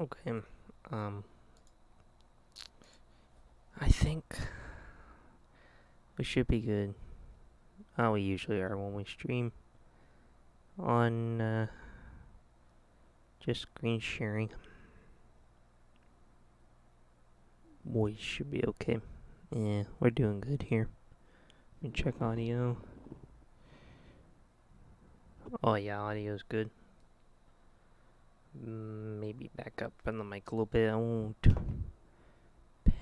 Okay. I think we should be good. We usually are when we stream on just screen sharing. We should be okay. Yeah, we're doing good here. Let me check audio. Oh yeah, audio's good. Maybe back up on the mic a little bit. I won't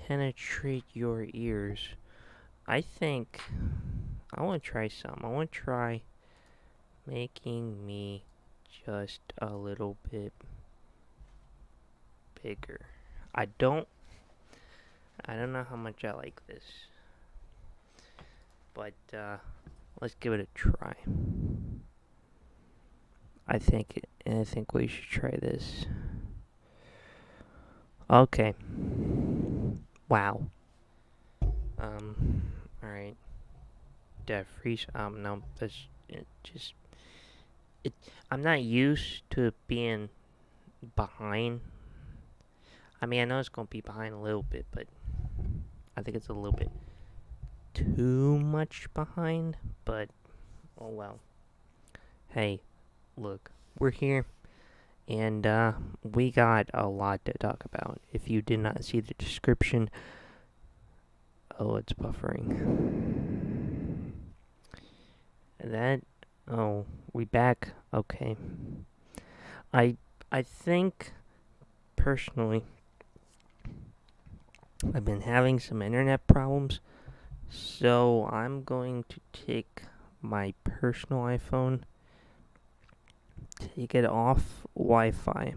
penetrate your ears. I think I want to try some. I want to try making me just a little bit bigger. I don't know how much I like this, but let's give it a try. I think we should try this. Okay. Wow. All right. Did I freeze? No. That's just it. I'm not used to being behind. I mean, I know it's gonna be behind a little bit, but I think it's a little bit too much behind. But oh well. Hey, look, we're here, and we got a lot to talk about. If you did not see the description, oh, it's buffering. That, oh, we back? Okay. I think, personally, I've been having some internet problems, so I'm going to take my personal iPhone, take it off Wi-Fi,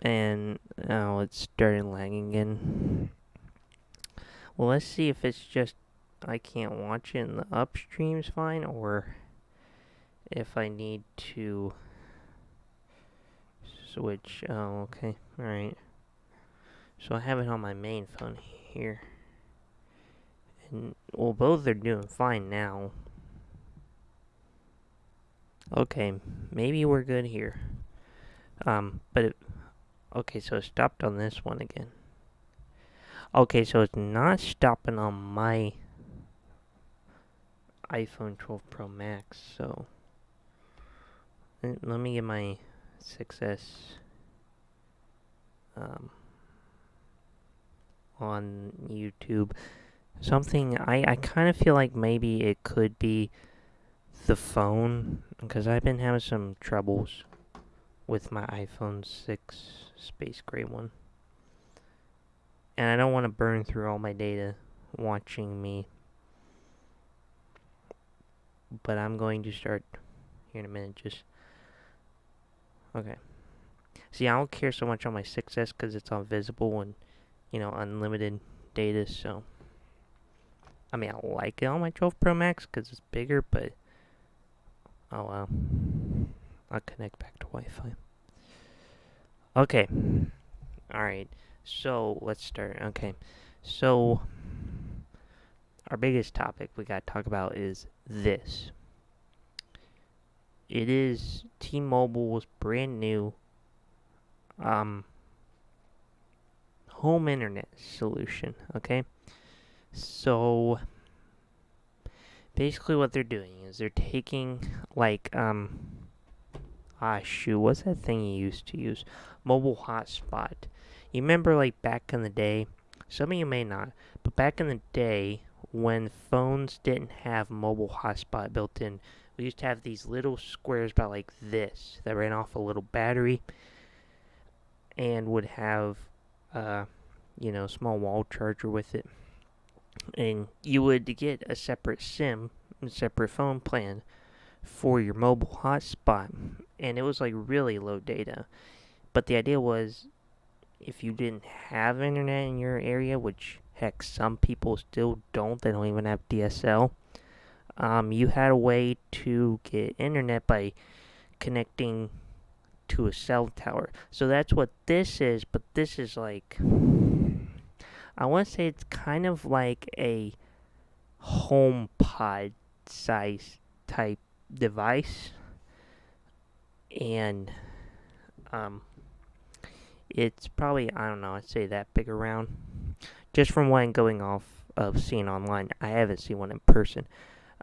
and now it's started lagging again. Well, let's see if it's just I can't watch it and the upstream's fine, or if I need to switch. Oh, okay. Alright. So I have it on my main phone here. And, well, both are doing fine now. Okay, maybe we're good here. Okay, so it stopped on this one again. Okay, so it's not stopping on my iPhone 12 Pro Max, so let me get my 6S on YouTube. Something, I kind of feel like maybe it could be the phone, because I've been having some troubles with my iPhone 6 Space Gray one. And I don't want to burn through all my data watching me. But I'm going to start here in a minute. Just okay. See, I don't care so much on my 6S because it's all visible and, unlimited data. So, I mean, I like it on my 12 Pro Max because it's bigger, but oh well. I'll connect back to Wi-Fi. Okay. Alright. So, let's start. Okay. So, our biggest topic we got to talk about is this. It is T-Mobile's brand new home internet solution, okay? So, basically what they're doing is they're taking, like, what's that thing you used to use? Mobile hotspot. You remember, like, back in the day, some of you may not, but back in the day, when phones didn't have mobile hotspot built in, we used to have these little squares about like this that ran off a little battery and would have, small wall charger with it. And you would get a separate SIM, a separate phone plan for your mobile hotspot. And it was like really low data. But the idea was if you didn't have internet in your area, which heck, some people still don't, they don't even have DSL. You had a way to get internet by connecting to a cell tower. So that's what this is, but this is like, I want to say it's kind of like a home pod size type device. And, It's probably, I don't know, I'd say that big around. Just from what I'm going off of seeing online. I haven't seen one in person.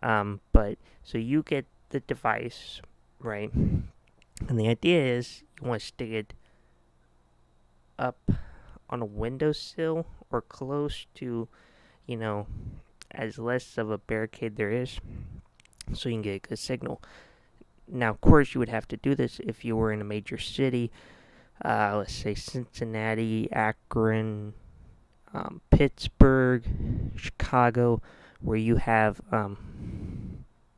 But so you get the device, right? And the idea is you want to stick it up on a windowsill or close to, you know, as less of a barricade there is, so you can get a good signal. Now, of course, you would have to do this if you were in a major city, let's say Cincinnati, Akron, Pittsburgh, Chicago, where you have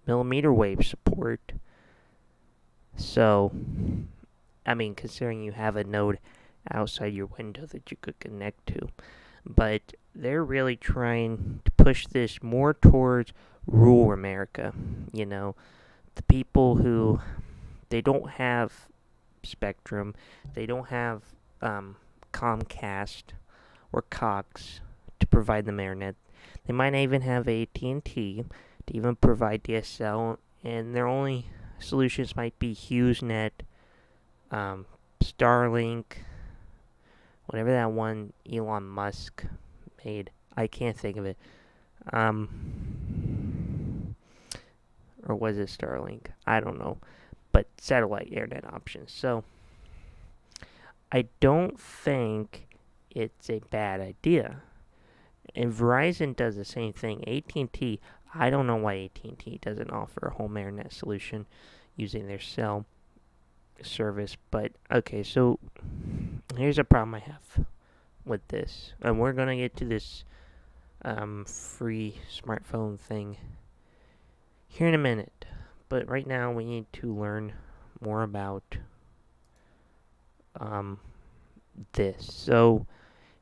millimeter wave support. So, I mean, considering you have a node outside your window that you could connect to. But they're really trying to push this more towards rural America. You know, the people who they don't have Spectrum, they don't have Comcast or Cox to provide them internet. They might even have AT&T to even provide DSL, and their only solutions might be HughesNet, Starlink, whatever that one Elon Musk made. I can't think of it. Or was it Starlink? I don't know. But satellite internet options. So I don't think it's a bad idea. And Verizon does the same thing. AT&T, I don't know why AT&T doesn't offer a home internet solution using their cell service. But okay, so here's a problem I have with this, and we're gonna get to this free smartphone thing here in a minute. But right now, we need to learn more about this. So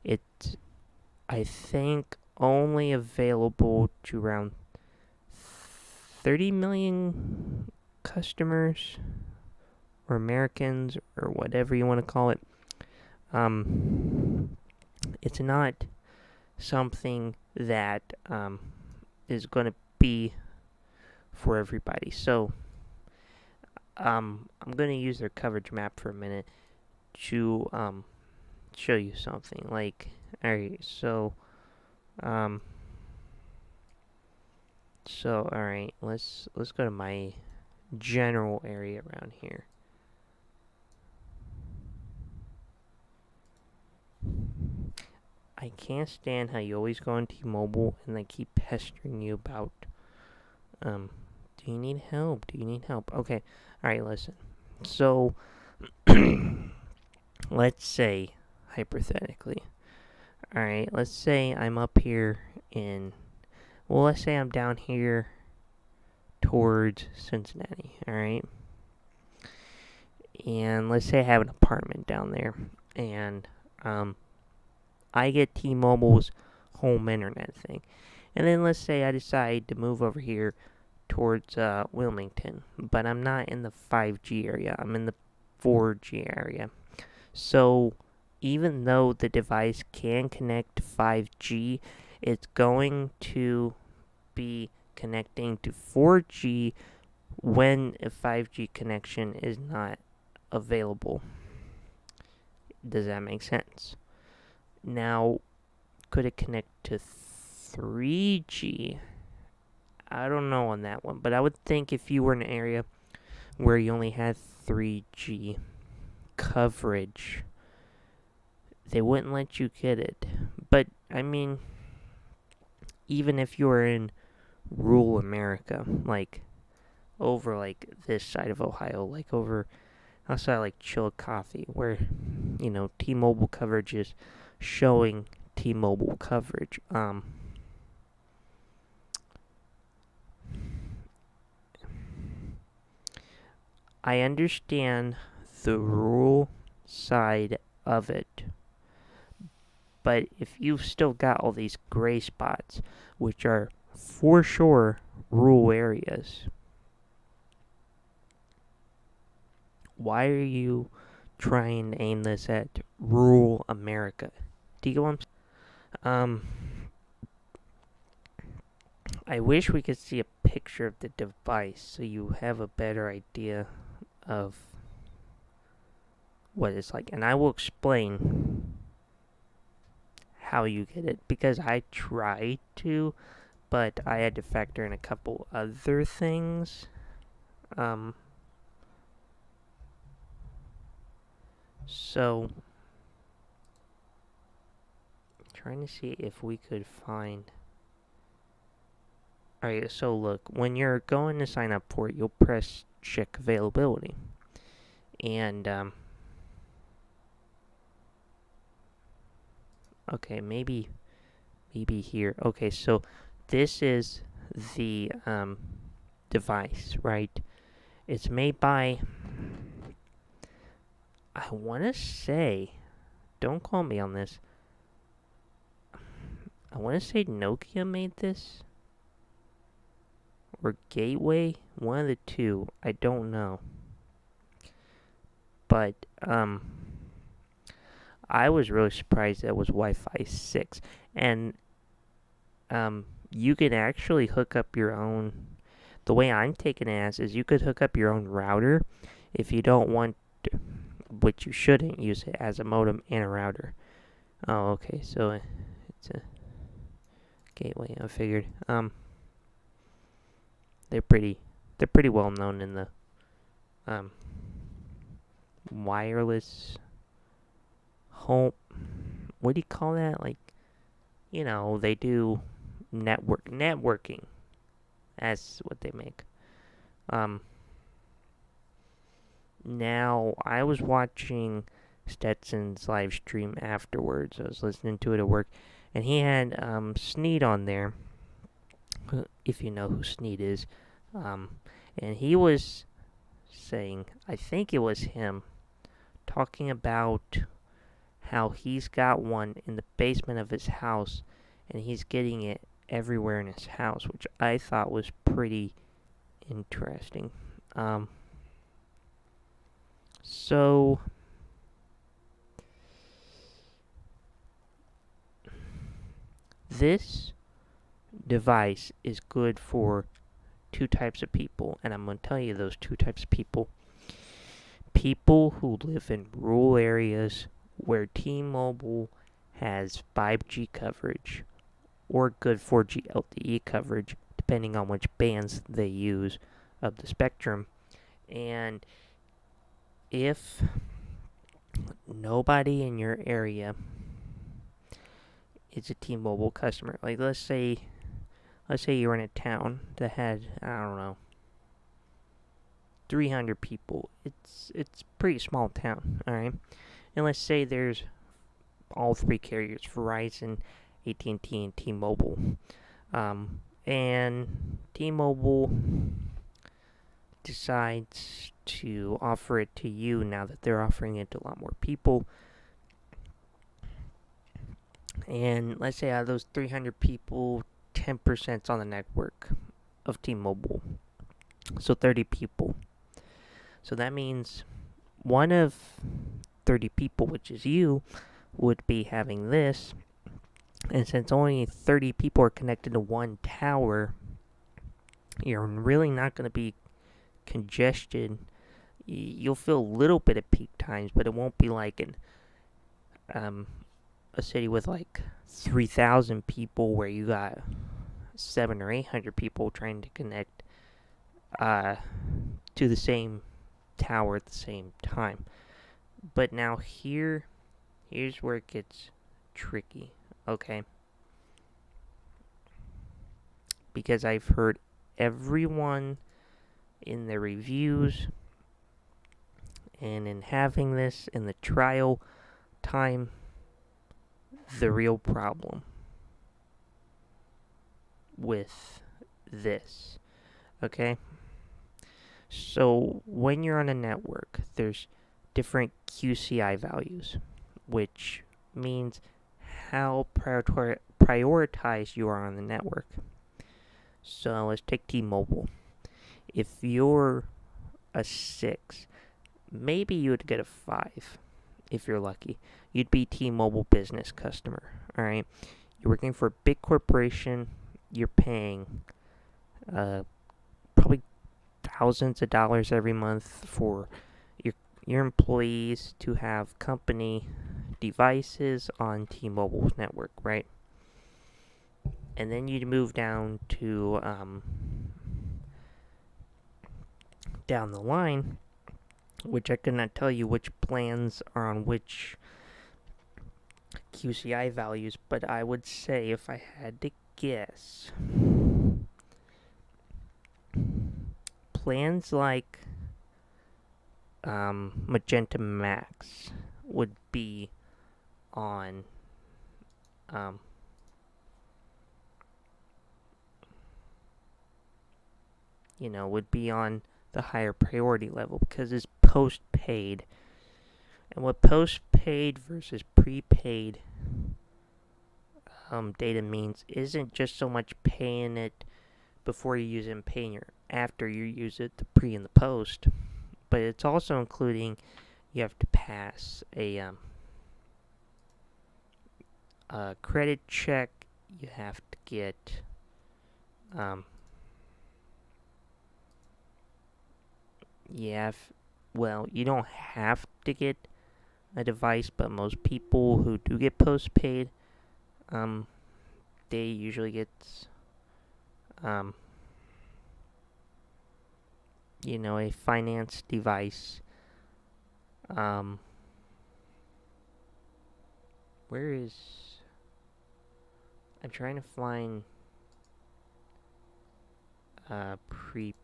it's, I think, only available to around 30 million customers or Americans or whatever you want to call it. It's not something that is going to be for everybody. So I'm going to use their coverage map for a minute to show you something. Like, alright, so alright, let's go to my general area around here. I can't stand how you always go on T-Mobile and they keep pestering you about, do you need help? Do you need help? Okay, alright, listen. So, let's say, hypothetically, alright, let's say I'm up here let's say I'm down here towards Cincinnati, alright? And let's say I have an apartment down there, and, I get T-Mobile's home internet thing. And then let's say I decide to move over here towards Wilmington, but I'm not in the 5G area. I'm in the 4G area. So even though the device can connect to 5G, it's going to be connecting to 4G when a 5G connection is not available. Does that make sense? Now, could it connect to 3G? I don't know on that one, but I would think if you were in an area where you only had 3G coverage, they wouldn't let you get it. But, I mean, even if you were in rural America, like over like this side of Ohio, like over outside like Chillicothe, where, you know, T-Mobile coverage is showing T-Mobile coverage. I understand the rural side of it, but if you've still got all these gray spots, which are for sure rural areas, why are you trying to aim this at rural America? Do you get what I'm saying? I wish we could see a picture of the device so you have a better idea of what it's like, and I will explain how you get it because I tried to, but I had to factor in a couple other things. So trying to see if we could find. Alright, so look, when you're going to sign up for it, you'll press check availability. And, okay, maybe here. Okay, so this is the, device, right? It's made by, I want to say, don't call me on this. I want to say Nokia made this. Or Gateway, one of the two. I don't know. But, I was really surprised that it was Wi-Fi 6. And, you can actually hook up your own. The way I'm taking it as is you could hook up your own router if you don't want to, which you shouldn't use it as a modem and a router. Oh, okay, so it's a gateway. I figured. They're pretty well known in the wireless home. What do you call that? Like, they do networking. That's what they make. Now I was watching Stetson's live stream afterwards. I was listening to it at work, and he had Sneed on there. If you know who Sneed is, and he was saying, I think it was him, talking about how he's got one in the basement of his house, and he's getting it everywhere in his house, which I thought was pretty interesting. So this device is good for two types of people, and I'm going to tell you those two types of people. People who live in rural areas where T-Mobile has 5G coverage or good 4G LTE coverage, depending on which bands they use of the spectrum. And if nobody in your area is a T-Mobile customer, like let's say you're in a town that had, I don't know, 300 people. It's a pretty small town, all right? And let's say there's all three carriers, Verizon, AT&T, and T-Mobile. And T-Mobile decides to offer it to you now that they're offering it to a lot more people. And let's say out of those 300 people, 10%'s on the network of T-Mobile. So 30 people. So that means one of 30 people, which is you, would be having this. And since only 30 people are connected to one tower, you're really not going to be congested. You'll feel a little bit at peak times, but it won't be like in a city with like 3,000 people where you got 700 or 800 people trying to connect to the same tower at the same time. But now here's where it gets tricky, okay? Because I've heard everyone in the reviews and in having this in the trial time, the real problem with this, okay? So when you're on a network, there's different QCI values, which means how prioritized you are on the network. So let's take T-Mobile. If you're a 6, maybe you would get a 5 if you're lucky. You'd be T-Mobile business customer, all right? You're working for a big corporation. You're paying probably thousands of dollars every month for your employees to have company devices on T-Mobile's network, right? And then you move down to down the line, which I could not tell you which plans are on which QCI values, but I would say if I had to guess, plans like Magenta Max would be on would be on the higher priority level because it's postpaid. And what postpaid versus prepaid data means isn't just so much paying it before you use it and paying it after you use it, the pre and the post, but it's also including you have to pass a credit check, you have to get you don't have to get a device, but most people who do get postpaid, they usually get, a finance device. Where is? I'm trying to find prepaid.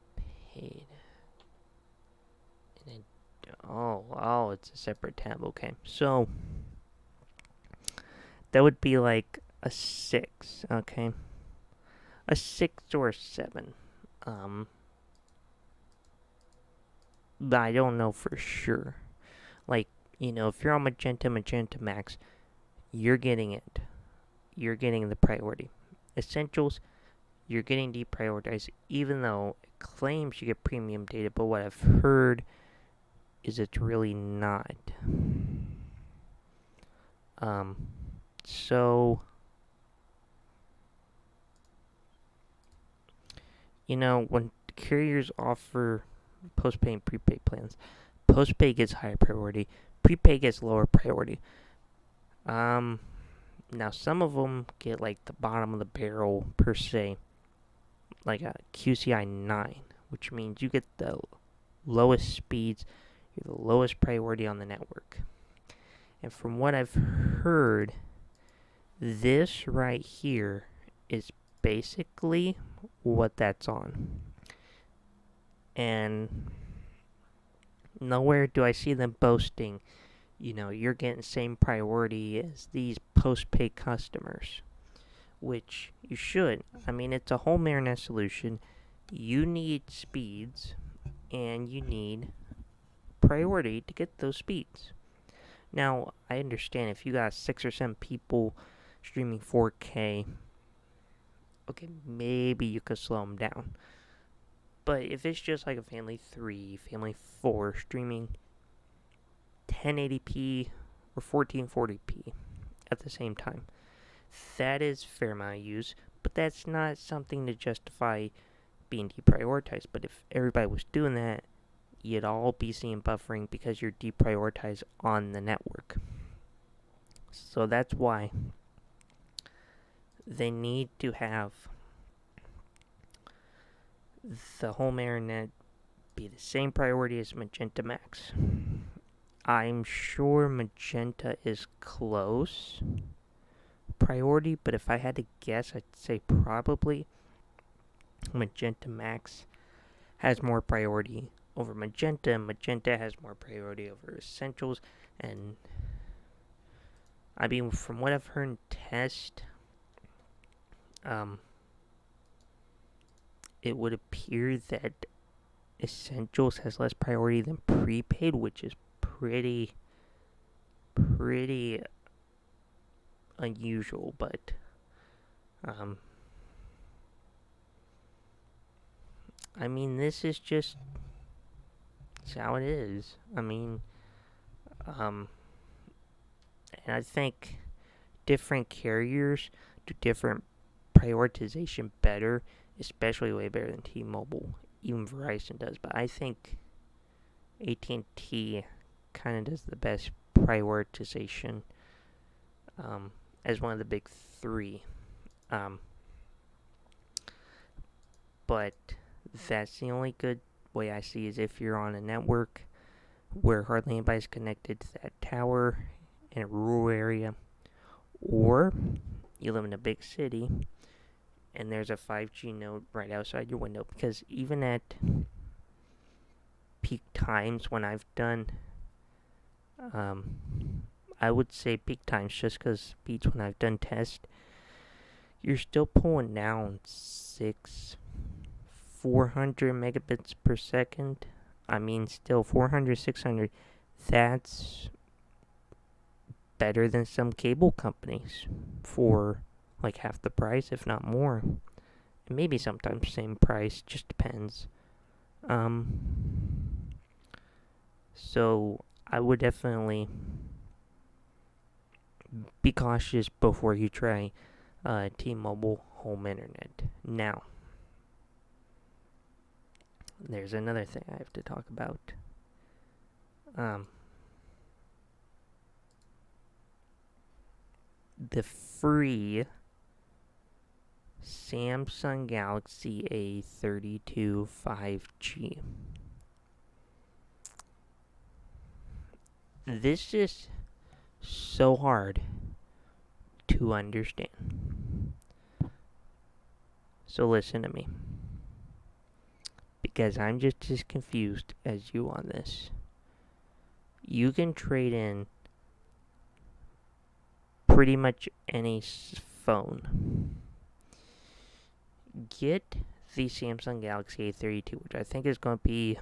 And it's a separate tab. Okay, so that would be like a 6. Okay, a 6 or a 7. But I don't know for sure. Like, if you're on Magenta Max, you're getting it. You're getting the priority. Essentials, you're getting deprioritized, even though it claims you get premium data, but what I've heard is it's really not. So, when carriers offer postpaid and prepaid plans, postpaid gets higher priority, prepaid gets lower priority. Now some of them get like the bottom of the barrel per se, like a QCI 9, which means you get the lowest speeds, you're the lowest priority on the network. And from what I've heard, this right here is basically what that's on. And nowhere do I see them boasting, you're getting the same priority as these postpaid customers, which you should. I mean, it's a home internet solution. You need speeds, and you need priority to get those speeds. Now, I understand if you got 6 or 7 people streaming 4K, okay, maybe you could slow them down. But if it's just like a family 3, family 4 streaming 1080p or 1440p at the same time, that is fair amount of use, but that's not something to justify being deprioritized. But if everybody was doing that, you'd all be seeing buffering because you're deprioritized on the network. So that's why they need to have the home internet be the same priority as Magenta Max. I'm sure Magenta is close priority, but if I had to guess, I'd say probably Magenta Max has more priority over Magenta, and Magenta has more priority over Essentials. And I mean, from what I've heard in test, it would appear that Essentials has less priority than prepaid, which is pretty unusual, but I mean, this is just how it is. I mean, and I think different carriers do different prioritization better, especially way better than T-Mobile. Even Verizon does, but I think AT&T kind of does the best prioritization as one of the big three. Um, but that's the only good way I see is if you're on a network where hardly anybody's connected to that tower in a rural area, or you live in a big city and there's a 5G node right outside your window. Because even at peak times when I've done, I would say peak times just because beats when I've done tests, you're still pulling down 400 megabits per second. I mean, still 400, 600. That's better than some cable companies for like half the price, if not more. And maybe sometimes same price, just depends. So I would definitely be cautious before you try T-Mobile home internet. Now, there's another thing I have to talk about. The free Samsung Galaxy A32 5G. This is so hard to understand. So listen to me, because I'm just as confused as you on this. You can trade in pretty much any phone. Get the Samsung Galaxy A32, which I think is going to be,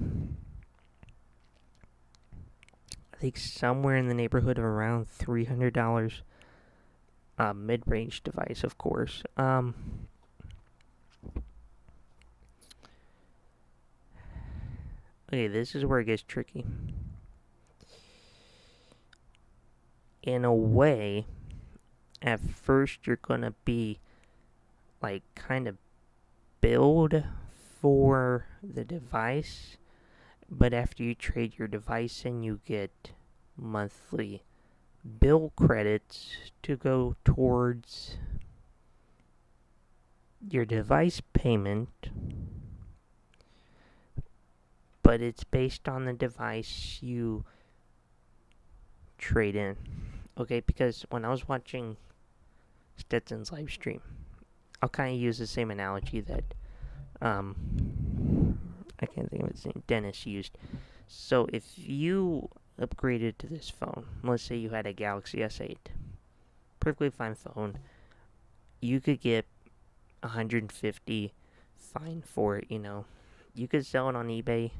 somewhere in the neighborhood of around $300. Mid-range device, of course. Okay, this is where it gets tricky. In a way, at first you're gonna be like kind of billed for the device, but after you trade your device in, you get monthly bill credits to go towards your device payment, but it's based on the device you trade in. Okay, because when I was watching Stetson's live stream, I'll kind of use the same analogy that I can't think of his name, Dennis used. So if you upgraded to this phone, let's say you had a Galaxy S8, perfectly fine phone, you could get $150 fine for it. You could sell it on eBay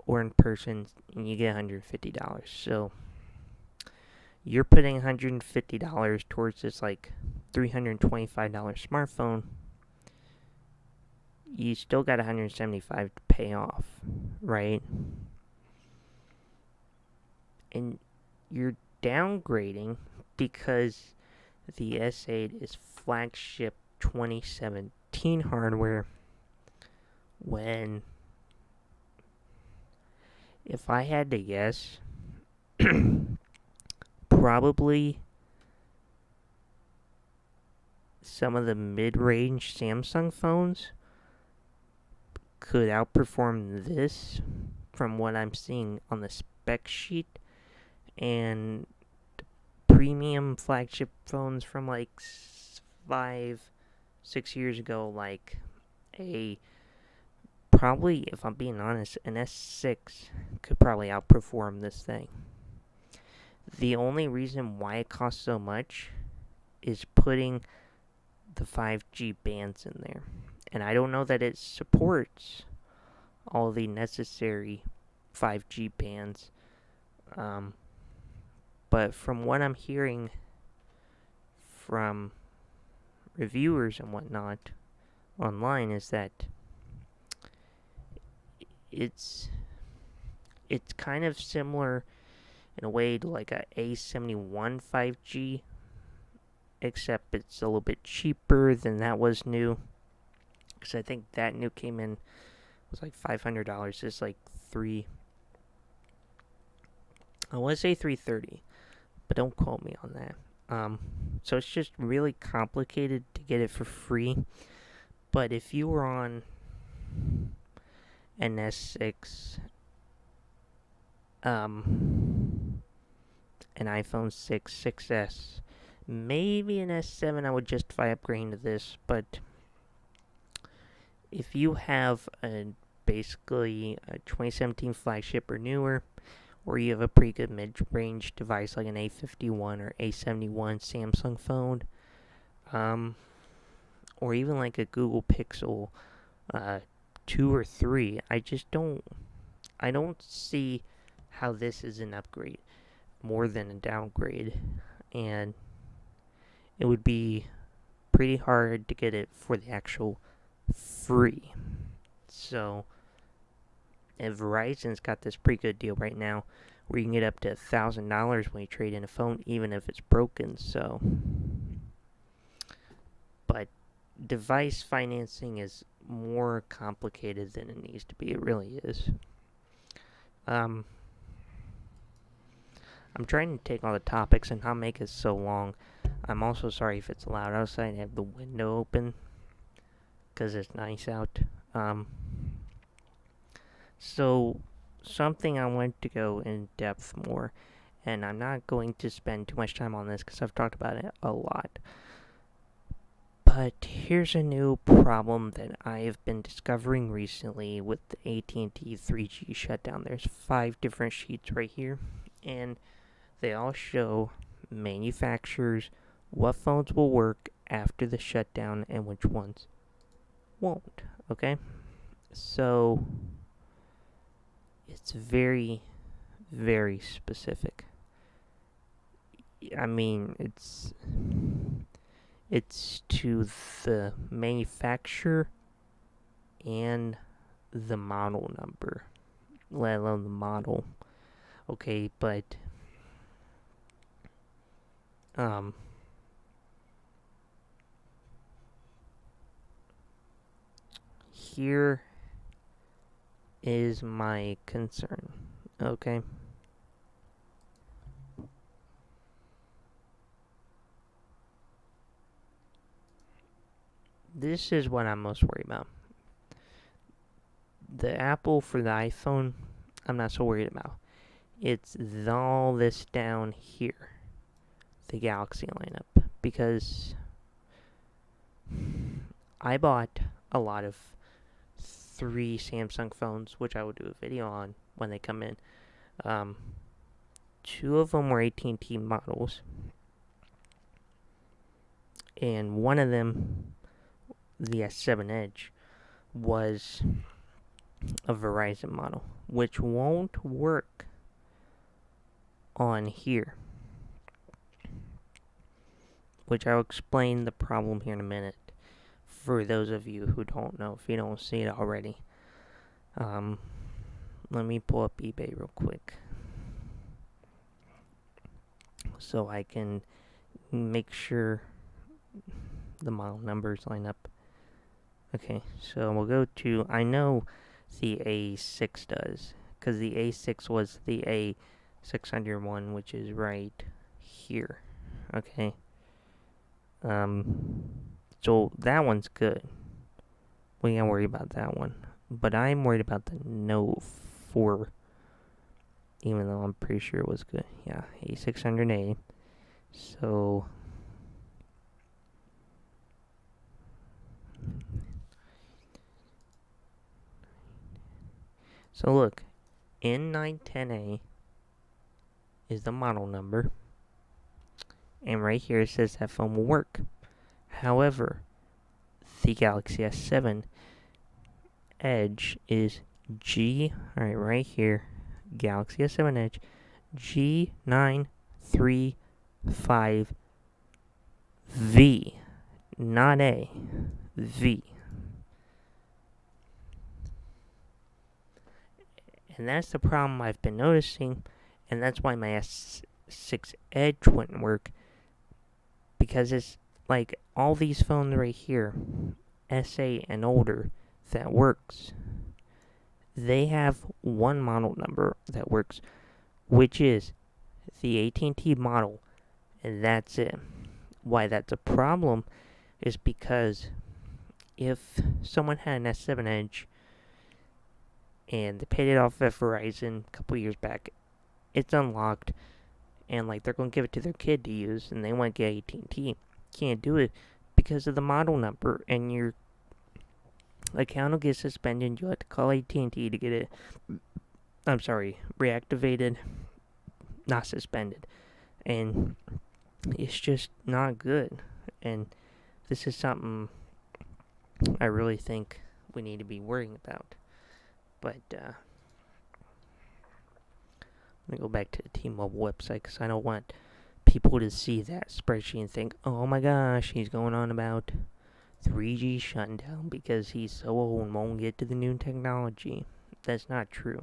or in person and you get $150. So you're putting $150 towards this like $325 smartphone. You still got $175 to pay off, right? And you're downgrading because the S8 is flagship 2017 hardware, when, if I had to guess, probably some of the mid-range Samsung phones could outperform this from what I'm seeing on the spec sheet, and premium flagship phones from like 5-6 years ago, like probably, if I'm being honest, an S6 could probably outperform this thing. The only reason why it costs so much is putting the 5G bands in there. And I don't know that it supports all the necessary 5G bands. But from what I'm hearing from reviewers and whatnot online is that it's kind of similar in a way to like a A71 5G, except it's a little bit cheaper than that was new. Because I think that new came in was like $500. It's like I want to say 330, but don't quote me on that. So it's just really complicated to get it for free. But if you were on an S6, an iPhone 6, 6S, maybe an S7, I would justify upgrading to this. But if you have basically a 2017 flagship or newer, or you have a pretty good mid-range device like an A51 or A71 Samsung phone, or even like a Google Pixel 2 or 3, I don't see how this is an upgrade more than a downgrade, and it would be pretty hard to get it for the actual free. So, and Verizon's got this pretty good deal right now where you can get up to $1,000 when you trade in a phone, even if it's broken. So, but device financing is more complicated than it needs to be. It really is. I'm trying to take all the topics and not make it so long. I'm also sorry if it's loud outside. I have the window open because it's nice out. So, something I want to go in depth more, and I'm not going to spend too much time on this because I've talked about it a lot. But here's a new problem that I have been discovering recently with the AT&T 3G shutdown. There's 5 different sheets right here, and they all show manufacturers, what phones will work after the shutdown, and which ones won't. Okay? So, it's very, very specific. I mean, it's to the manufacturer and the model number, let alone the model. Okay, but here is my concern. Okay. This is what I'm most worried about. The Apple for the iPhone, I'm not so worried about. It's all this down here, the Galaxy lineup, because I bought a lot of 3 Samsung phones, which I will do a video on when they come in. 2 of them were AT&T models, and one of them, the S7 Edge, was a Verizon model, which won't work on here, which I'll explain the problem here in a minute for those of you who don't know, if you don't see it already. Let me pull up eBay real quick so I can make sure the model numbers line up. Okay, so we'll go to, I know the A6 does, because the A6 was the A601, which is right here. Okay. So that one's good. We can't worry about that one. But I'm worried about the Note 4, even though I'm pretty sure it was good. Yeah, A600A. So look, N910A is the model number, and right here it says that phone will work. However, the Galaxy S7 Edge is alright, right here, Galaxy S7 Edge, G935V, not A, V. And that's the problem I've been noticing, and that's why my S6 Edge wouldn't work, because it's like all these phones right here, SA and older, that works. They have one model number that works, which is the AT&T model, and that's it. Why that's a problem is because if someone had an S7 Edge and they paid it off at Verizon a couple years back, it's unlocked, and like they're gonna give it to their kid to use, and they want to get AT&T, can't do it because of the model number, and your account will get suspended. You have to call AT&T to get it. I'm sorry, reactivated, not suspended, and it's just not good. And this is something I really think we need to be worrying about. But I'm gonna go back to the T-Mobile website because I don't want people to see that spreadsheet and think, oh my gosh, he's going on about 3G shutting down because he's so old and won't get to the new technology. That's not true.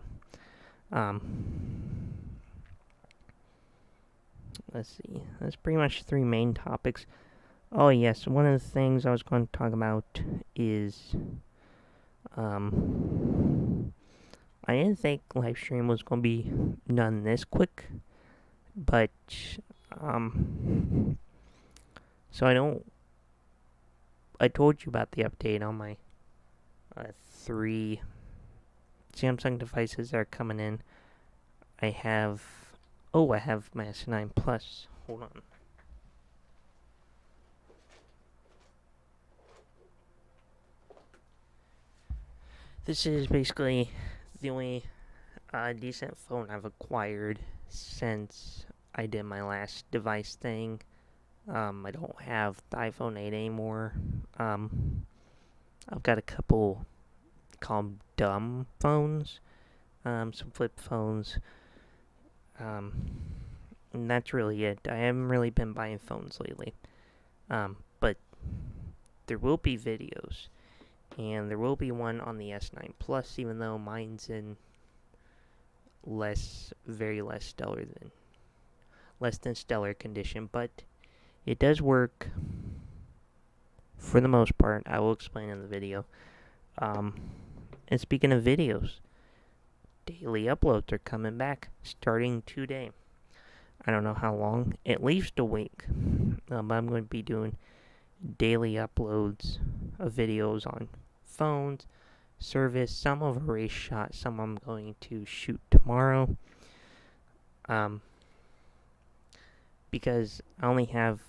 Let's see. That's pretty much three main topics. Oh yes, one of the things I was going to talk about is I didn't think live stream was going to be done this quick, but so I told you about the update on my 3 Samsung devices that are coming in. I have my S9 Plus. Hold on. This is basically the only decent phone I've acquired since I did my last device thing. I don't have the iPhone 8 anymore. I've got a couple called dumb phones, some flip phones, and that's really it. I haven't really been buying phones lately, but there will be videos, and there will be one on the S9 Plus, even though mine's in less than stellar condition, but it does work for the most part. I will explain in the video. And speaking of videos, daily uploads are coming back starting today. I don't know how long, at least a week. I'm going to be doing daily uploads of videos on phones, service. Some I've already shot, some I'm going to shoot tomorrow. Because I only have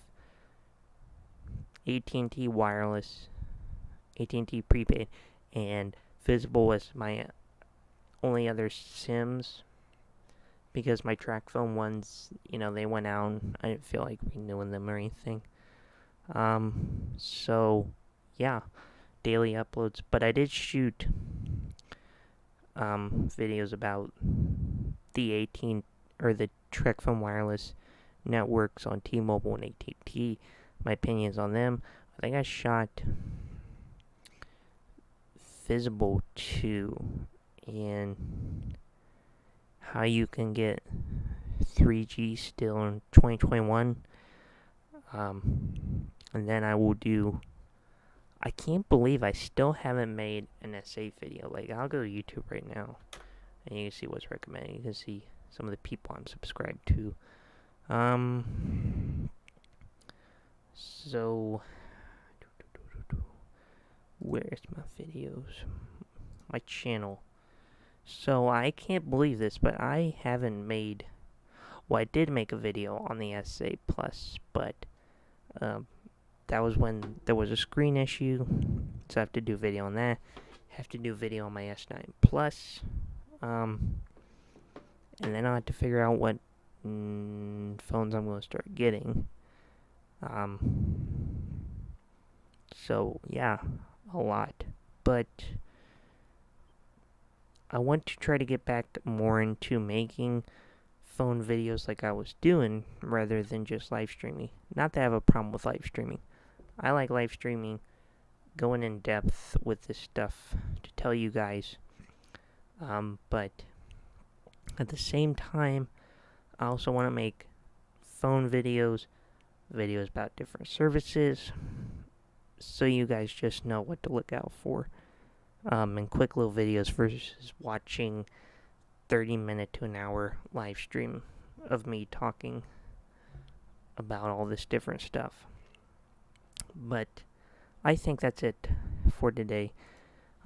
AT&T wireless, AT&T prepaid, and Visible as my only other SIMs. Because my track phone ones, they went out. I didn't feel like renewing them or anything. So, yeah, daily uploads. But I did shoot videos about the the track phone wireless networks on T-Mobile and AT&T. My opinions on them. I think I shot Visible 2 and how you can get 3G still in 2021. And then I will do. I can't believe I still haven't made an SA video. Like, I'll go to YouTube right now, and you can see what's recommended. You can see some of the people I'm subscribed to. So, where's my videos? My channel. So, I can't believe this, but I haven't made... Well, I did make a video on the SA Plus, but that was when there was a screen issue, so I have to do a video on that. I have to do a video on my S9 Plus, and then I'll have to figure out what phones I'm going to start getting. So, yeah, a lot. But I want to try to get back more into making phone videos like I was doing, rather than just live streaming. Not that I have a problem with live streaming. I like live streaming, going in depth with this stuff to tell you guys. But at the same time, I also want to make phone videos about different services, so you guys just know what to look out for. And quick little videos versus watching 30-minute to an hour live stream of me talking about all this different stuff. But I think that's it for today.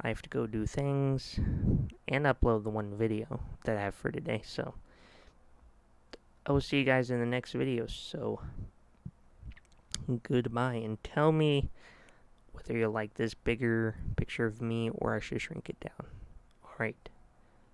I have to go do things and upload the one video that I have for today. So I will see you guys in the next video. So goodbye, and tell me whether you like this bigger picture of me or I should shrink it down. Alright.